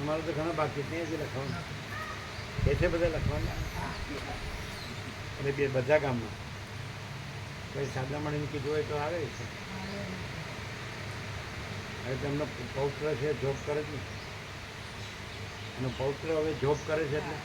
તમારે તો ઘણા બાકી ત્યાં જ લખવાનું એ છે બધા લખવાના એટલે બે બધા ગામમાં કોઈ સાદામણીને કીધું હોય તો આવે છે. હવે તેમનો પૌત્ર છે જોબ કરે છે એનો પૌત્ર હવે જોબ કરે છે એટલે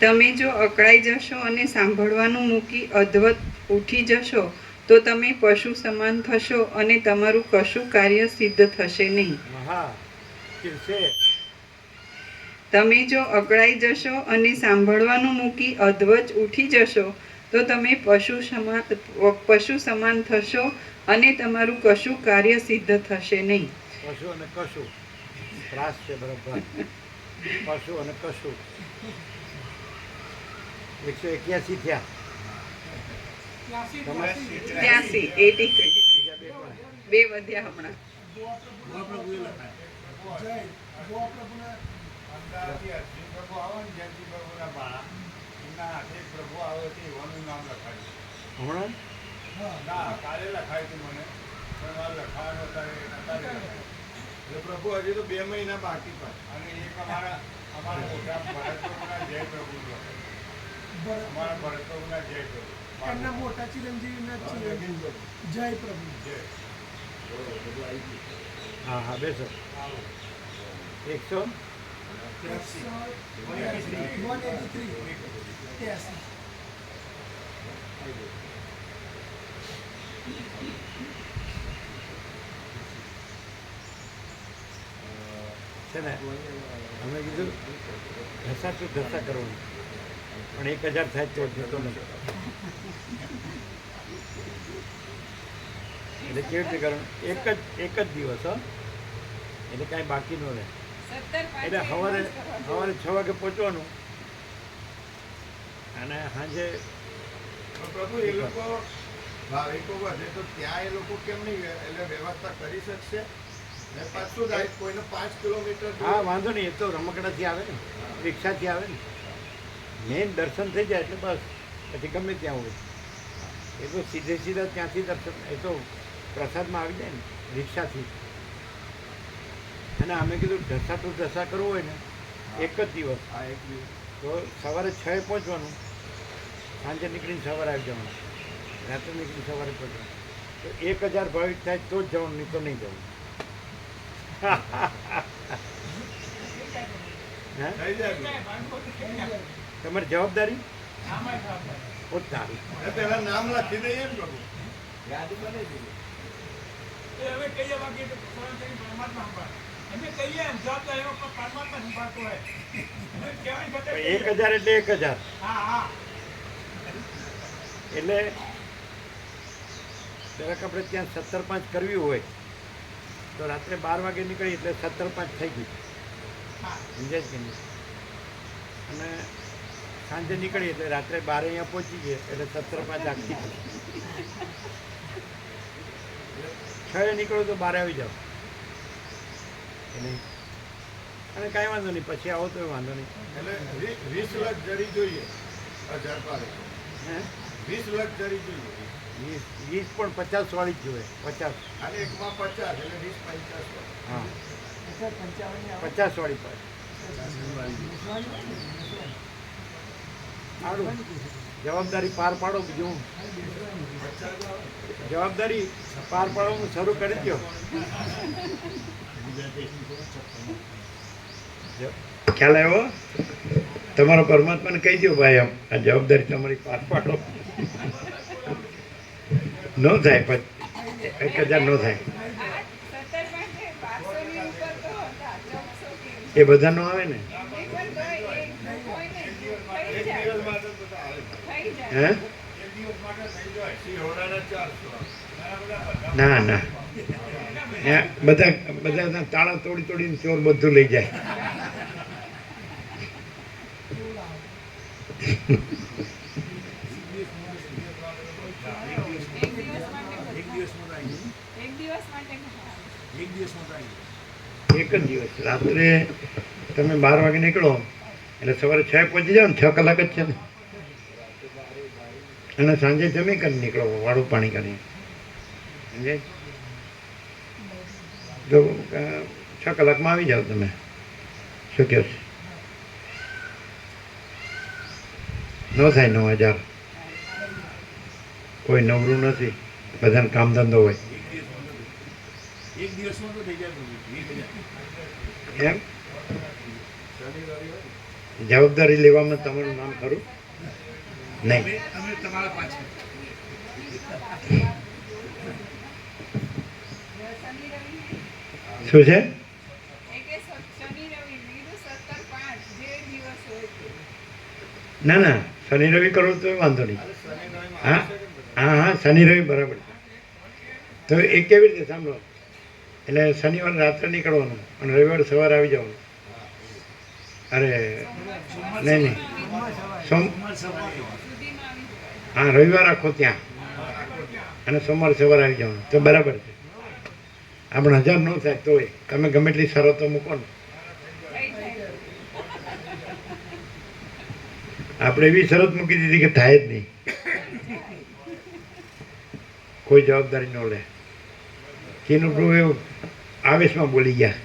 તમે જો અકળાઈ જશો અને સાંભળવાનું મૂકી અદ્વત ઉઠી જશો તો તમે પશુ સમાન થશો અને તમારું કશું કાર્ય સિદ્ધ થશે નહીં. તમે જો અકળાઈ જશો અને સાંભળવાનું મૂકી અદ્વત ઉઠી જશો તો તમે પશુ સમાન થશો અને તમારું કશું કાર્ય સિદ્ધ થશે નહીં. પશુ અને કશું ત્રાસ છે બરાબર. પશુ અને કશું 181 થયા. 83 બે વધ્યા હમણાં. પ્રભુ હજી તો 2 મહિના બાકી પણ અને એક અમારા મોટા ભરતના જય પ્રભુ અમારા ભરતના જય પ્રભુ એમના મોટા ચિરંજીવીના જય પ્રભુ જય. હા હા બેસો. 183 છે ને અમે કીધું ઘસા તો ઘસા કરવાનું પણ 1000 થાય તો જતો નથી. એટલે કેવી રીતે કરવાનું એક જ દિવસ હો એટલે કાંઈ બાકી ન રહે. એટલે સવારે 6 વાગે પહોંચવાનું અને સાંજે પ્રભુ એ લોકો ભાવિકો વધે તો ત્યાં એ લોકો કેમ નહીં એટલે વ્યવસ્થા કરી શકશે? પાછું જાય કોઈને 5 કિલોમીટર. હા વાંધો નહીં, એ તો રમકડાથી આવે ને, રિક્ષાથી આવે ને. મેન દર્શન થઈ જાય એટલે બસ પછી ગમે ત્યાં હોય એ તો સીધા ત્યાંથી દર્શન એ તો પ્રસાદમાં આવી જાય ને રિક્ષાથી. અને અમે કીધું ઢસા ટુ ઢસા કરવું હોય ને એક જ દિવસ તો સવારે 6 પહોંચવાનું, સાંજે નીકળીને સવારે આવી જવાનું, રાત્રે નીકળીને સવારે પહોંચવાનું. તો 1000 ભાવિક થાય તો જ જવાનું, નહીં તો નહીં જવાનું. તમારી જવાબદારી પેલા નામ લખી દઈએ ને પ્રભુ. એક 1000 એટલે 1000 એટલે જરાક આપણે ત્યાં 17:05 કરવી હોય તો રાત્રે 12 વાગે નીકળી એટલે 17:05 થઈ ગઈ, સમજાય કે નહીં? અને સાંજે નીકળી એટલે રાત્રે 12 અહીંયા પહોંચી ગઈ એટલે 17:05 આખી 6 નીકળો તો 12 આવી જાઓ નહીં. અને કાંઈ વાંધો નહીં, પછી આવો તો વાંધો નહીં. એટલે 20 લક્ઝરી જોઈએ 1000 પારે. 20 લક્ઝરી જોઈએ. 20 પણ 50 વાળી જ જોઈએ. 50 અને એકમાં 50 એટલે 20 50. હા 50 વાળી પાસે સારું. જવાબદારી પાર પાડો. બીજું જવાબદારી પાર પાડવાનું શરૂ કરી દો. ખ્યાલ આવ્યો? તમારો પરમાત્માને કહી દો ભાઈ આમ આ જવાબદારી તમારી પાર પાડો. ન થાય પછી 1000 ન થાય એ બધા નો આવે ને. હે ના ના બધા તાળા તોડીને ચોર બધું લઈ જાય. એક જ દિવસ રાત્રે તમે 12 વાગે નીકળો એટલે સવારે 6 પહોંચી જાઓ ને, 6 કલાક જ છે ને. અને સાંજે જમી કરી નીકળો વાળું પાણી કરી, સમજાય? તો 6 કલાકમાં આવી જાઓ તમે. શું કહો છો? ન થાય 9,000. કોઈ નવરું નથી, બધાને કામ ધંધો હોય. એક દિવસમાં તો થઈ જાય 20,000. એમ જવાબદારી લેવામાં તમારું નામ ખરું નહીં? અમે તમારા પાછળ. શું છે? ના ના, શનિ રવિ કરો તો વાંધો નહીં. હા હા હા, શનિ રવિ બરાબર છે. તો એ કેવી રીતે સાંભળો? એટલે શનિવાર રાત્રે નીકળવાનું અને રવિવાર સવારે આવી જવાનું. અરે નહીં નહીં, હા રવિવાર આખો ત્યાં અને સોમવાર સવારે આવી જવાનું તો બરાબર છે. આપણે 1000 ન થાય તોય તમે ગમે એટલી શરતો મૂકો ને. આપણે એવી શરત મૂકી દીધી કે થાય જ નહીં, કોઈ જવાબદારી ન લે. ચીનું પ્રભુ એવું આવેશમાં બોલી ગયા.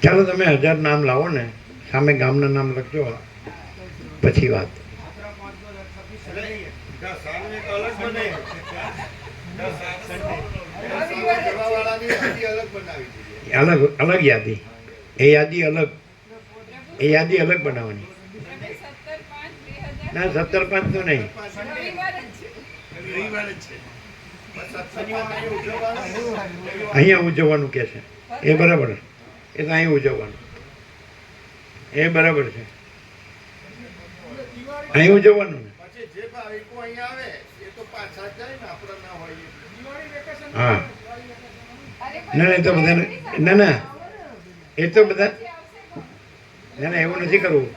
ચાલો તમે 1000 નામ લાવો ને, સામે ગામના નામ લખજો, પછી વાત. અલગ અલગ યાદી, એ યાદી અલગ, એ યાદી અલગ બનાવવાની. ના 17/5 તો નહીં, અહીંયા ઉજવવાનું કે છે એ બરાબર, એ તો અહીં ઉજવવાનું એ બરાબર છે, અહીં ઉજવવાનું ને. હા ના ના, એ તો બધાને ના ના, એ તો બધા ના ના, એવું નથી કરવું.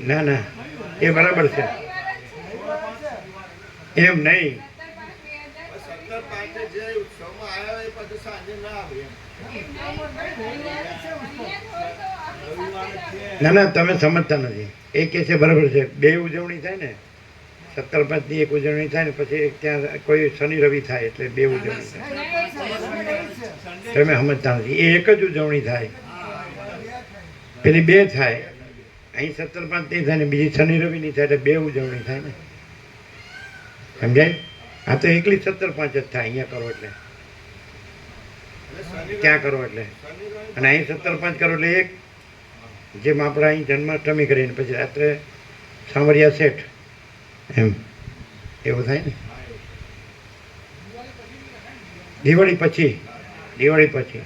ના ના, એ બરાબર છે, એમ નહીં. ના ના, તમે સમજતા નથી. એ કે છે બરાબર છે, 2 ઉજવણી થાય ને, 17/5ની એક ઉજવણી થાય ને પછી ત્યાં કોઈ શનિ રવિ થાય એટલે 2 ઉજવણી થાય. તમે સમજતા નથી. એ એક જ ઉજવણી થાય, પેલી 2 થાય. અહીં 17/5 નહીં થાય ને બીજી શનિ રવિ નહીં થાય એટલે 2 ઉજવણી થાય ને, સમજાય? આ તો એકલી 17/5 જ થાય અહીંયા કરો એટલે, ત્યાં કરો એટલે, અને અહીં 17/5 કરો એટલે એક. જેમ આપણે અહીં જન્માષ્ટમી કરીને પછી રાત્રે સાંવરિયા સેઠ, એમ એવું થાય ને. દિવાળી પછી, દિવાળી પછી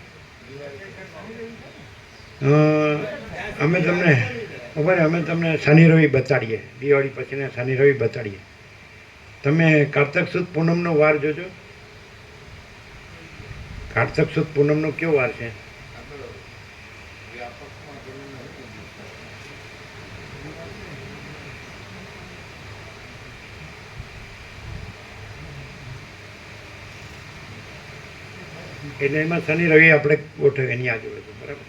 અમે તમને ખબર, અમે તમને શનિ રવિ બતાડીએ. દિવાળી પછીને શનિ રવિ બતાડીએ. તમે કારતક સુદ પૂનમનો વાર જોજો. કારતક સુદ પૂનમનો કયો વાર છે? એટલે એમાં શનિ રવિ આપણે ગોઠવીએ એની આજુબાજુ, બરાબર?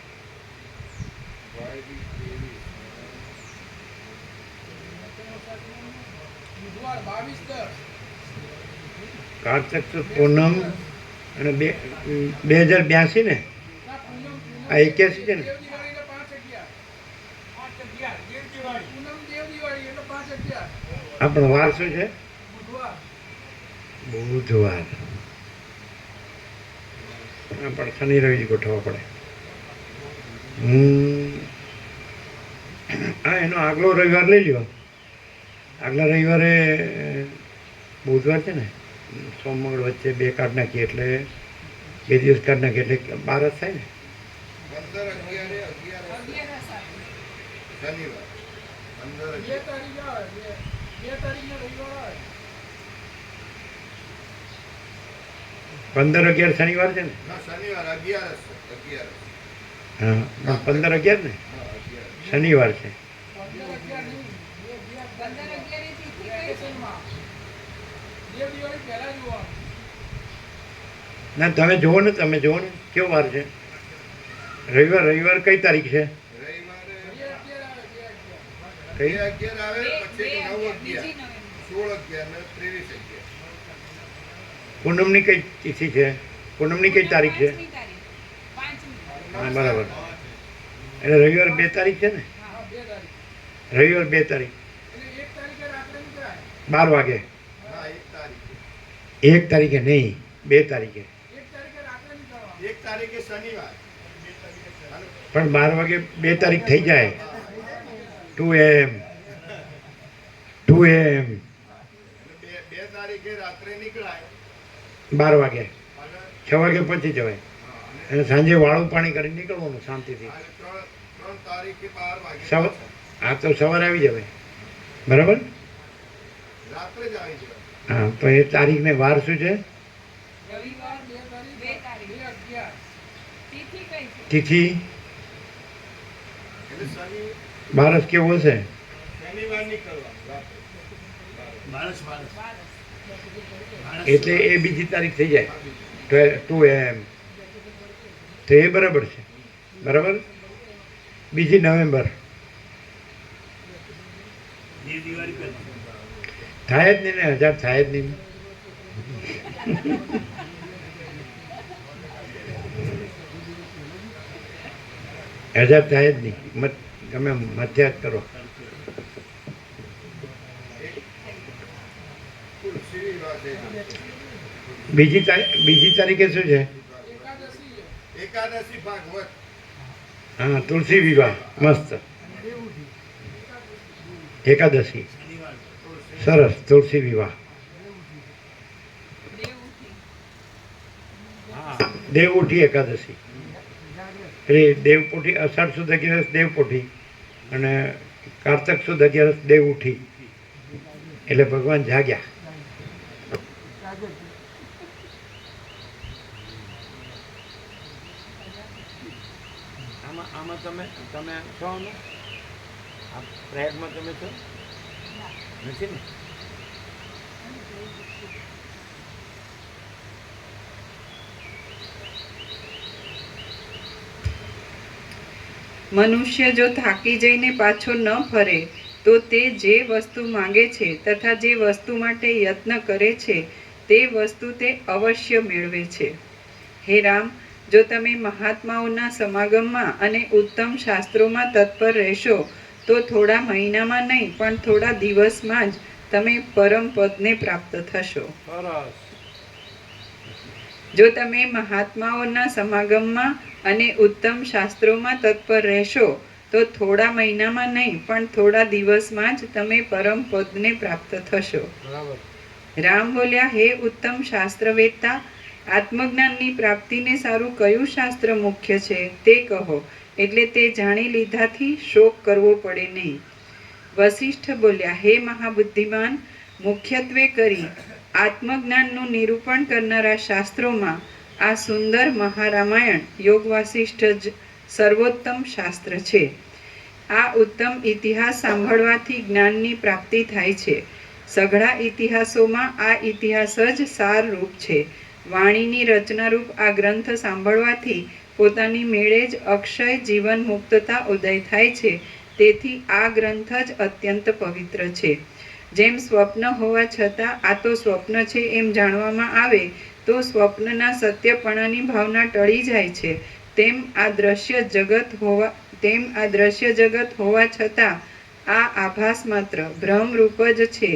કારતક સુદ પૂનમ અને 2082 ને, આ 81 છે ને. આપણો વાર શું છે? બુધવાર. પણ શનિ રવિ ગોઠવવા પડે. હા, એનો આગલો રવિવાર લઈ લ્યો. આગલા રવિવારે બુધવાર છે ને, સોમ મંગળ વચ્ચે 2 કાઢ નાખીએ એટલે 2 દિવસ કાઢ નાખીએ એટલે 12 જ થાય ને. 15-11 શનિવાર છે ને. હા, 15-11 ને શનિવાર છે. ના તમે જુઓ ને કેવો વાર છે? રવિવાર કઈ તારીખ છે? રવિવારે કઈ 11 આવે, પછી 9, 11, 16, 11 ને 23, 11. પૂનમની કઈ તિથિ છે? પૂનમની કઈ તારીખ છે? હા બરાબર. એટલે રવિવાર 2 તારીખ છે ને? રવિવાર 2 તારીખ 12 વાગે. હા, 1 તારીખે. 1 તારીખે નહીં, 2 તારીખે. 1 તારીખે શનિવાર. પણ 12 વાગે 2 તારીખ થઈ જાય. 2 AM. 2 AM. એટલે 2 તારીખે રાત્રે નીકળાય 12 વાગે. અને 6 વાગે પહોંચી જવાય. અને સાંજે વાળું પાણી કરી નીકળવાનું શાંતિથી. 3 તારીખે 12 વાગે સવાર હા તો સવારે આવી જવાય. બરાબર? રાત્રે જ આવી જવાય. હા તો એ તારીખને વાર શું છે? તિથિ એટલે બારસ કેવો છે? શનિવાર નીકળવાનું રાત્રે. એટલે એ બીજી તારીખ થઈ જાય. 2 AM. તો એ બરાબર છે. બરાબર? 2 નવેમ્બર થાય જ નહીં ને, 1000 થાય જ નહીં. હજાર થાય જ નહીં. તમે મધ્યાત કરો. તુલસી વિવાહ છે. બીજી તારીખે શું છે? એકાદશી ભાગવત. હા તુલસી વિવાહ મસ્ત. એકાદશી સરસ. તુલસી વિવાહ. દેવઉઠી એકાદશી એટલે દેવપોઠી. અષાઢ સુદ 11 દેવપોઠી અને કારતક સુદ 11 દેવઉઠી. એટલે ભગવાન જાગ્યા. આમાં તમે છો ને? આ પ્રયાગમાં તમે છો નથી ને? મનુષ્ય જો થાકી જઈને પાછો ન ફરે તો તે જે વસ્તુ માંગે છે તથા જે વસ્તુ માટે યત્ન કરે છે તે વસ્તુ તે અવશ્ય મેળવે છે. હે રામ, જો તમે મહાત્માઓના સમાગમમાં અને ઉત્તમ શાસ્ત્રોમાં તત્પર રહેશો તો થોડા મહિનામાં નહીં પણ થોડા દિવસમાં જ તમે પરમ પદને પ્રાપ્ત થશો. જો તમે મહાત્માઓના સમાગમમાં અને ઉત્તમ શાસ્ત્રોમાં તત્પર રહેશો તો થોડા મહિનામાં નહીં પણ થોડા દિવસમાં જ તમે પરમ પદને પ્રાપ્ત થશો. રામ બોલ્યા, હે ઉત્તમ શાસ્ત્રવેત્તા, આત્મજ્ઞાનની પ્રાપ્તિને સારું કયું શાસ્ત્ર મુખ્ય છે તે કહો, એટલે તે જાણી લીધાથી શોક કરવો પડે નહીં. વશિષ્ઠ બોલ્યા, હે મહાબુદ્ધિમાન, મુખ્યત્વે કરી આત્મજ્ઞાનનું નિરૂપણ કરનારા શાસ્ત્રોમાં આ સુંદર મહારામાયણ યોગ વાસિષ્ઠ જ સર્વોત્તમ શાસ્ત્ર છે. આ ઉત્તમ ઇતિહાસ સાંભળવાથી જ્ઞાનની પ્રાપ્તિ થાય છે. સઘળા ઇતિહાસોમાં આ ઇતિહાસ જ સારરૂપ છે. વાણીની રચનારૂપ આ ગ્રંથ સાંભળવાથી પોતાની મેળે જ અક્ષય જીવન મુક્તતા ઉદય થાય છે. તેથી આ ગ્રંથ જ અત્યંત પવિત્ર છે. જેમ સ્વપ્ન હોવા છતાં આ તો સ્વપ્ન છે એમ જાણવામાં આવે તો સ્વપ્નના સત્યપણાની ભાવના ટળી જાય છે, તેમ આ દ્રશ્ય જગત હોવા છતાં આ આભાસ માત્ર ભ્રમરૂપ જ છે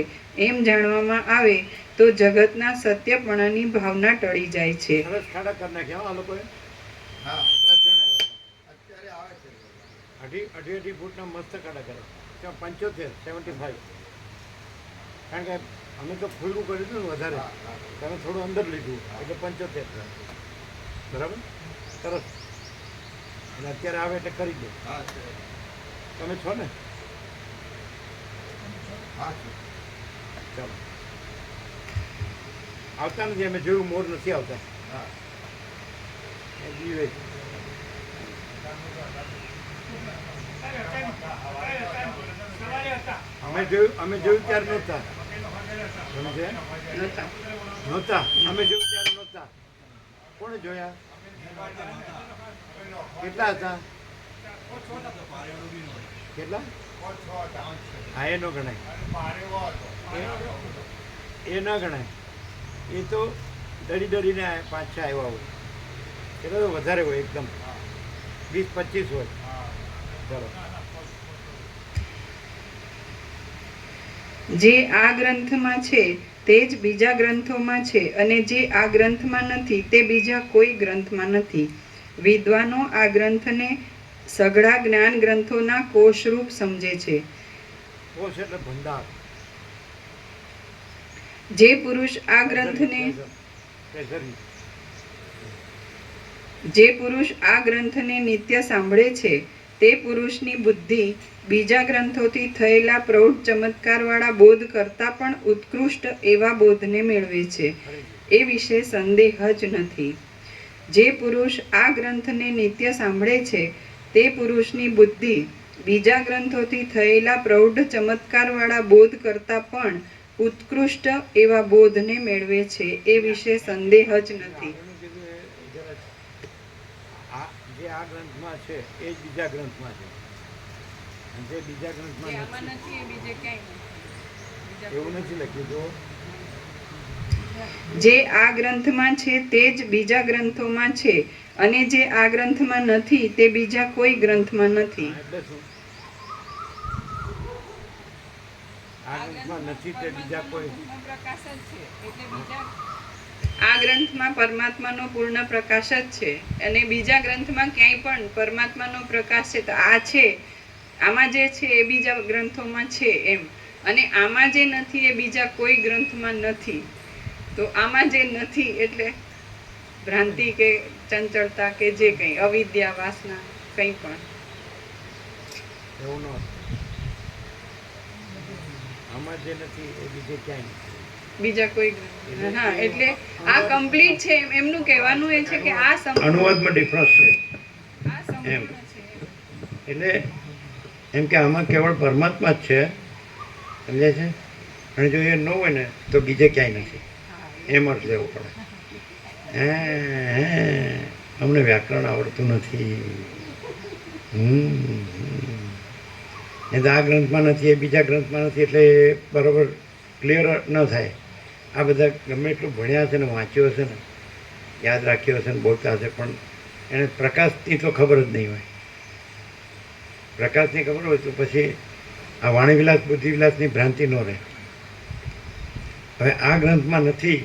એમ જાણવામાં આવે તો જગતના સત્યપણાની ભાવના ટળી જાય છે. સરસ ખાડા કરી નાખ્યા આ લોકોએ. હા, 10 જણ અત્યારે આવે છે. અઢી ફૂટના મસ્ત ખાડા કરે. 75, 75. કારણ કે અમે તો ખુલ્લું કર્યું હતું ને વધારે, તમે થોડું અંદર લીધું એટલે 75. બરાબર, સરસ. અને અત્યારે આવે એટલે કરી દો. હા છે. તમે છો ને? હા છે. ચાલો. આવતા નથી, અમે જોયું મોર નથી આવતા. હા. એ જીવે. અમે જોયું ત્યારે નહોતા. કોણ છે? નહોતા. નહોતા. અમે જોયું ત્યારે નહોતા. કોણે જોયા? કેટલા હતા? કેટલા? હા, એ ન ગણાય. એ ન ગણાય. એ તો ડરીને 5-6 આવ્યા હોય. એટલે તો વધારે હોય, એકદમ 20-25 હોય. ચલો. જે આ ગ્રંથમાં છે તે જ બીજા ગ્રંથોમાં છે, અને જે આ ગ્રંથમાં નથી તે બીજા કોઈ ગ્રંથમાં નથી. વિદ્વાનો આ ગ્રંથને સઘળા જ્ઞાન ગ્રંથોના કોષરૂપ સમજે છે. કોષ એટલે ભંડાર. જે પુરુષ આ ગ્રંથને ટ્રેઝરી. જે પુરુષ આ ગ્રંથને નિત્ય સાંભળે છે તે પુરુષની બુદ્ધિ બીજા ગ્રંથોથી થયેલા પ્રૌઢ ચમત્કારવાળા બોધ કરતાં પણ ઉત્કૃષ્ટ એવા બોધને મેળવે છે, એ વિશે સંદેહ જ નથી. જે પુરુષ આ ગ્રંથને નિત્ય સાંભળે છે તે પુરુષની બુદ્ધિ બીજા ગ્રંથોથી થયેલા પ્રૌઢ ચમત્કારવાળા બોધ કરતાં પણ ઉત્કૃષ્ટ એવા બોધને મેળવે છે, એ વિશે સંદેહ જ નથી. જે આ ગ્રંથમાં છે એ જ બીજા ગ્રંથમાં છે, અને જે બીજા ગ્રંથમાં નથી એવું નથી લખ્યું. જો જે આ ગ્રંથમાં છે તે જ બીજા ગ્રંથોમાં છે, અને જે આ ગ્રંથમાં નથી તે બીજા કોઈ ગ્રંથમાં નથી. એટલે શું? આ ગ્રંથમાં નથી તે બીજા કોઈ. આ ગ્રંથમાં પરમાત્માનો પૂર્ણ પ્રકાશ જ છે, અને બીજા ગ્રંથમાં ક્યાંય પણ પરમાત્માનો પ્રકાશ છે. તો આ છે, આમાં જે છે એ બીજા ગ્રંથોમાં છે એમ, અને આમાં જે નથી એ બીજા કોઈ ગ્રંથમાં નથી. તો આમાં જે નથી એટલે ભ્રાંતિ કે ચંચળતા કે જે કંઈ અવિદ્યા, વાસના, કંઈ પણ એવું ન હતું. આમાં જે નથી એ બીજે ક્યાંય નથી. બીજા કોઈ હા, એટલે આ કમ્પ્લીટ છે એમનું કહેવાનું એ છે કે આ અનુવાદમાં ડિફરન્સ છે. આ સંપૂર્ણ છે. એટલે એમ કે આમાં કેવળ પરમાત્મા જ છે, સમજે છે, અને જો એ ન હોય ને તો બીજે ક્યાંય નથી, એમ અર્થ લેવો પડે. અમને વ્યાકરણ આવડતું નથી. એ તો આ ગ્રંથમાં નથી એ બીજા ગ્રંથમાં નથી એટલે બરાબર ક્લિયર ન થાય. આ બધા ગમે એટલું ભણ્યા હશે ને વાંચ્યું હશે ને યાદ રાખ્યું હશે ને બોલતા હશે, પણ એને પ્રકાશની તો ખબર જ નહીં હોય. પ્રકાશની ખબર હોય તો પછી આ વાણીવિલાસ બુદ્ધિવિલાસની ભ્રાંતિ ન રહે. હવે આ ગ્રંથમાં નથી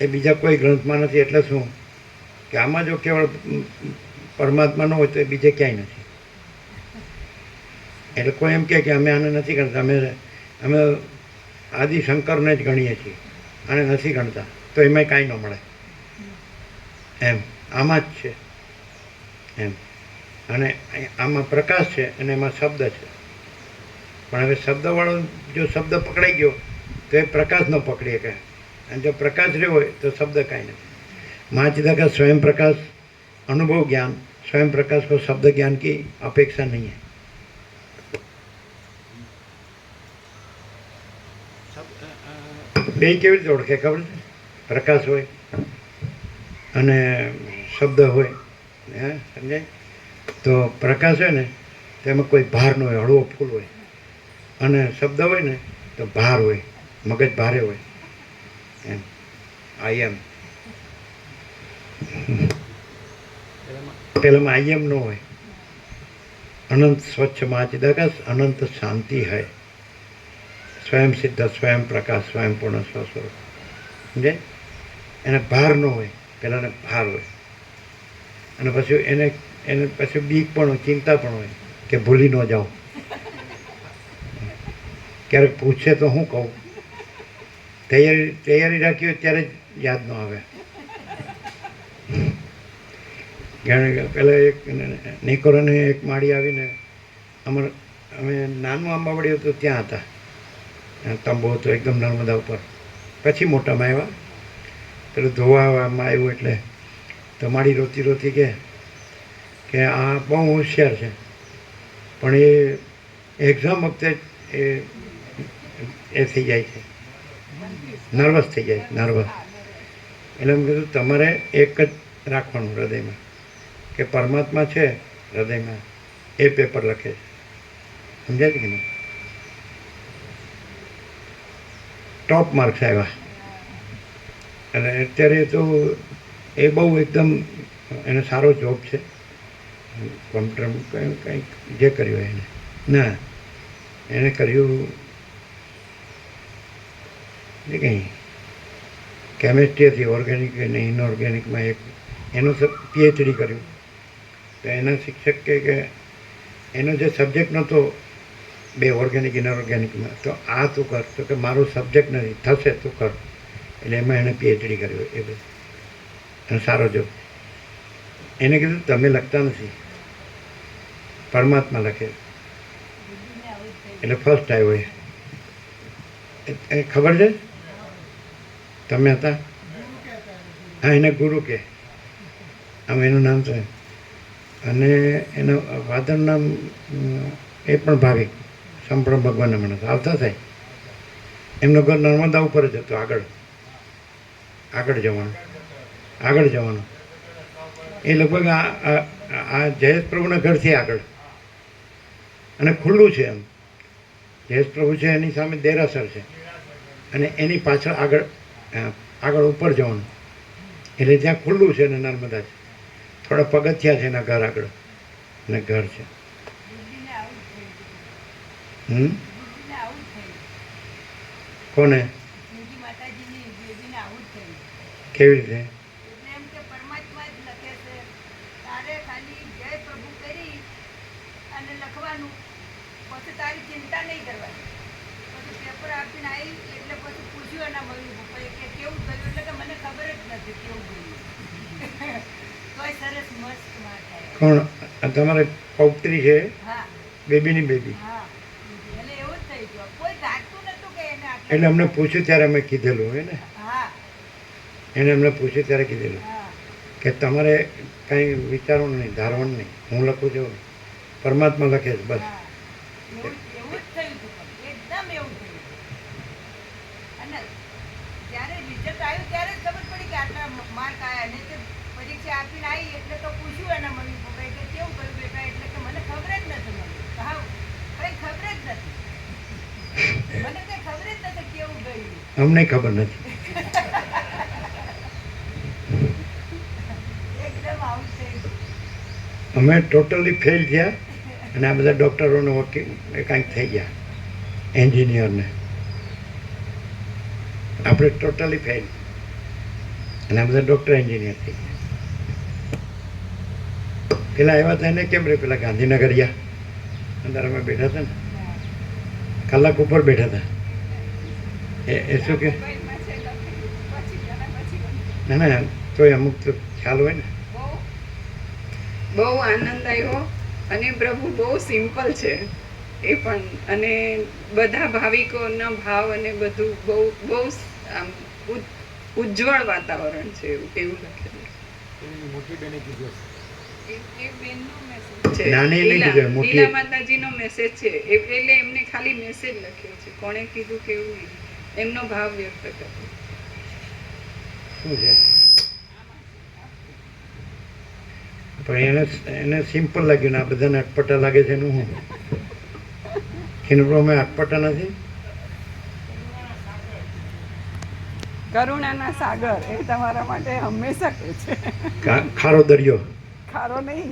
એ બીજા કોઈ ગ્રંથમાં નથી એટલે શું કે આમાં જો કેવળ પરમાત્મા ન હોય તો એ બીજે ક્યાંય નથી. એટલે કોઈ એમ કહે કે અમે આને નથી ગણતા, અમે આદિ શંકરને જ ગણીએ છીએ, આને નથી ગણતા, તો એમાંય કાંઈ ન મળે એમ. આમાં જ છે એમ, અને આમાં પ્રકાશ છે અને એમાં શબ્દ છે. પણ હવે શબ્દવાળો જો શબ્દ પકડાઈ ગયો તો એ પ્રકાશ ન પકડી શકે, અને જો પ્રકાશ રહ્યો હોય તો શબ્દ કાંઈ નથી. महाचिदा का स्वयं प्रकाश अनुभव ज्ञान, स्वयं प्रकाश को शब्द ज्ञान की अपेक्षा नहीं है. બે કેવી રીતે ઓળખે ખબર છે? પ્રકાશ હોય અને શબ્દ હોય, હે સમજાય? તો પ્રકાશ હોય ને તો એમાં કોઈ ભાર ન હોય, હળવો ફૂલ હોય, અને શબ્દ હોય ને તો ભાર હોય, મગજ ભારે હોય એમ. આઈ એમ પેલામાં આઈ એમ ન હોય. अनंत स्वच्छ महाचिदाकाश अनंत शांति है, स्वयं सिद्ध स्वयं प्रकाश स्वयं पूर्ण स्वस्वरूप. समझे? એને ભાર ન હોય, પેલાને ભાર હોય, અને પછી એને પછી બીક પણ હોય, ચિંતા પણ હોય કે ભૂલી ન જાઉં, ક્યારેક પૂછે તો હું કહું. તૈયારી રાખી હોય ત્યારે જ યાદ ન આવે. પહેલાં એક નિકોરાને એક માળી આવીને અમે નાનું આંબાવડી હતું ત્યાં હતા, તંબુ હતો એકદમ નર્મદા ઉપર. પછી મોટામાં આવ્યા, પેલું ધોવામાં આવ્યું એટલે તો માળી રોતી રોતી કે આ બહુ હોશિયાર છે, પણ એ એક્ઝામ વખતે એ થઈ જાય છે, નર્વસ થઈ જાય નર્વસ. એટલે મેં કીધું તમારે એક જ રાખવાનું હૃદયમાં કે પરમાત્મા છે હૃદયમાં, એ પેપર લખે છે. સમજાય છે કે નહીં? ટોપ માર્ક્સ આવ્યા. અને અત્યારે તો એ બહુ એકદમ એને સારો જોબ છે કોમ્પ્યુટર કંઈક જે કર્યું એને ના એને કર્યું એ કંઈ કેમેસ્ટ્રી હતી, ઓર્ગેનિક અને ઇનઓર્ગેનિકમાં એક એનું પીએચડી કર્યું. તો એના શિક્ષક કે એનો જે સબ્જેક્ટ નહોતો બે ઓર્ગેનિક ઇનઓર્ગેનિકમાં, તો આ તું કર, તો કે મારો સબ્જેક્ટ નથી, થશે તું કર. એટલે એમાં એણે પીએચડી કર્યું એ બધું અને સારો જોબ. એને કીધું તમે લખતા નથી, પરમાત્મા લખે. એટલે ફર્સ્ટ આવ્યો એ ખબર છે તમે હતા? હા, એને ગુરુ કે આમ એનું નામ છે. અને એનું ફાધરનું નામ એ પણ ભાવિક સંપૂર્ણ ભગવાનના માણસ આવતા થાય. એમનું ઘર નર્મદા ઉપર જ હતું, આગળ જવાનું. એ લગભગ આ જયેશ પ્રભુના ઘરથી આગળ અને ખુલ્લું છે. એમ જયેશ પ્રભુ છે એની સામે દેરાસર છે અને એની પાછળ આગળ ઉપર જવાનું. એટલે ત્યાં ખુલ્લું છે ને નર્મદા છે. થોડા પગથિયા છે એના ઘર આગળ અને ઘર છે. કોને? કેવી રીતે? ચિંતા નહીં કરવાની. પછી પેપર આપીને આવી એટલે પછી પૂછ્યું એના મમ્મી પપ્પાએ કે કેવું થયું, એટલે કે મને ખબર જ નથી કેવું ગયું. કોઈ સરસ મસ્ત માર્ક આવ્યા. કોણ તમારે પૌત્રી છે? હા, બેબીની બેબી. હા, એટલે એવું જ થઈ ગયું. કોઈ ગાંઠતું નતું કે એને આટલા. એટલે અમને પૂછ્યું ત્યારે અમે કીધેલું હોય ને, હા, એને અમને પૂછ્યું ત્યારે કીધેલું હા, કે તમારે કાંઈ વિચારવાનું નહીં, ધારવાનું નહીં. હું લખું છું, પરમાત્મા લખે છે બસ. હા. એવું જ થયું હતું પણ એકદમ એવું થયું હતું. અને જ્યારે રિઝલ્ટ આવ્યું ત્યારે જ ખબર પડી કે આટલા માર્ક આવ્યા. ને તે પરીક્ષા આપીને આવી એટલે તો પૂછ્યું એના મમ્મી પપ્પાએ કે કેવું કર્યું બેટા, એટલે કે મને ખબર જ નથી મમ્મી. હા, કંઈ ખબર જ નથી, મને કંઈ ખબર જ નથી કેવું ગયું. અમને ખબર નથી. એકદમ આવું થઈ ગયું. અમે ટોટલી ફેલ થયા અને આ બધા ડૉક્ટરોને વકીલ કાંઈક થઈ ગયા, એન્જિનિયરને. આપણે ટોટલી ફેલ અને આ બધા ડૉક્ટર એન્જિનિયર થઈ ગયા. પેલા આવ્યા હતા એને કેમ રે, પેલા ગાંધીનગર ગયા અંદર અમે બેઠા હતા ને, કલાક ઉપર બેઠા હતા. એ શું કે ના ના, તોય અમુક તો ખ્યાલ હોય ને. બહુ આનંદ આવ્યો. અને પ્રભુ બહુ સિમ્પલ છે એ પણ, અને બધા ભાવિકોના ભાવ અને બધું બહુ બહુ આમ ઉજ્જવળ વાતાવરણ છે એવું લખેલું. મોટી બેને કીધું એ બેનનો મેસેજ છે, નાની નહીં કીધું, મોટી. લીલા માતાજીનો મેસેજ છે એટલે એમને ખાલી મેસેજ લખ્યો છે, કોણે કીધું કેવું નહીં, એમનો ભાવ વ્યક્ત કર્યો. શું છે? પણ એને સિમ્પલ લાગ્યું ને આ બધાને અટપટા લાગે છે એનું હું અમે અટપટા નથી. કરુણાના સાગર એ તમારા માટે હંમેશા કે છે. ખારો દરિયો. ખારો નહીં.